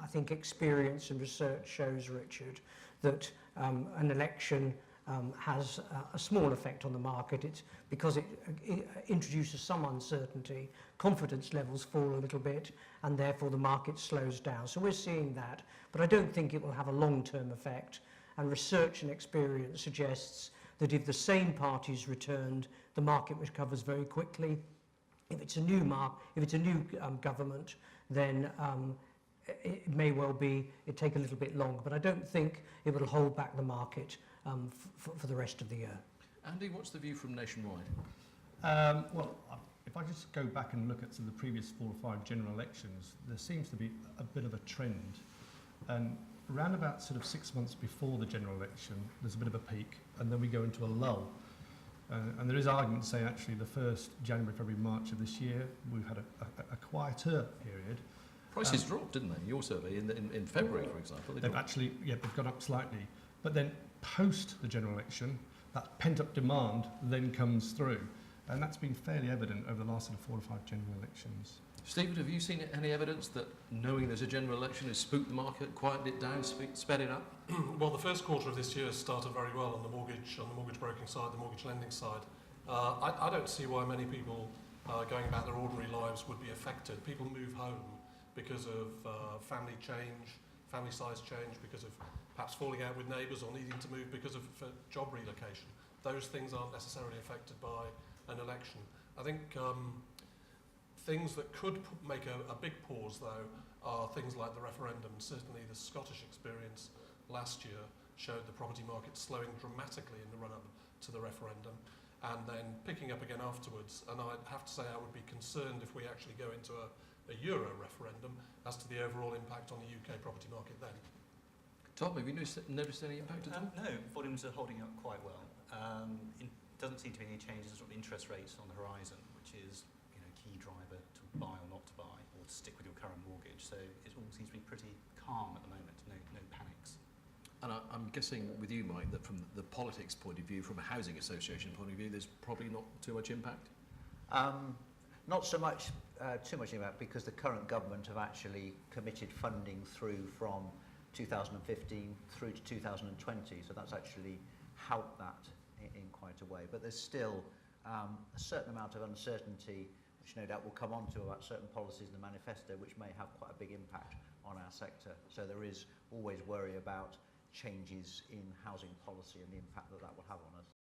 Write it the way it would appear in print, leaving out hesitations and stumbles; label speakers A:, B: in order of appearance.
A: I think experience and research shows, Richard, that an election has a small effect on the market. It's because it introduces some uncertainty, confidence levels fall a little bit, and therefore the market slows down. So we're seeing that, but I don't think it will have a long-term effect. And research and experience suggests that if the same parties returned, the market recovers very quickly. If it's a new government, then it may well be it take a little bit longer, but I don't think it will hold back the market for the rest of the year.
B: Andy, what's the view from Nationwide?
C: Well, if I just go back and look at the previous 4 or 5 general elections, there seems to be a bit of a trend. And around about sort of 6 months before the general election, there's a bit of a peak, and then we go into a lull. And there is argument saying actually the first January, February, March of this year, we've had a quieter period.
B: Prices dropped, didn't they? Your survey in February, for example.
C: They've gone up slightly. But then post the general election, that pent-up demand then comes through. And that's been fairly evident over the last sort of 4 or 5 general elections.
B: Stephen, have you seen any evidence that knowing there's a general election has spooked the market, quieted it down, sped it up?
D: Well, the first quarter of this year started very well on the mortgage broking side, the mortgage lending side. I don't see why many people going about their ordinary lives would be affected. People move home because of family size change, because of perhaps falling out with neighbours or needing to move because of job relocation. Those things aren't necessarily affected by an election. I think things that could make a big pause, though, are things like the referendum. Certainly the Scottish experience last year showed the property market slowing dramatically in the run-up to the referendum and then picking up again afterwards. And I'd have to say I would be concerned if we actually go into a Euro referendum as to the overall impact on the UK property market then.
B: Tom, have you noticed any impact at all?
E: No, volumes are holding up quite well. It doesn't seem to be any changes in sort of interest rates on the horizon, which is key driver to buy or not to buy, or to stick with your current mortgage. So it all seems to be pretty calm at the moment, no panics.
B: And I'm guessing with you, Mike, that from the politics point of view, from a housing association point of view, there's probably not too much impact?
F: Not so much, too much impact, because the current government have actually committed funding through from 2015 through to 2020, so that's actually helped that in quite a way. But there's still a certain amount of uncertainty, which no doubt will come on to about certain policies in the manifesto, which may have quite a big impact on our sector. So there is always worry about changes in housing policy and the impact that will have on us.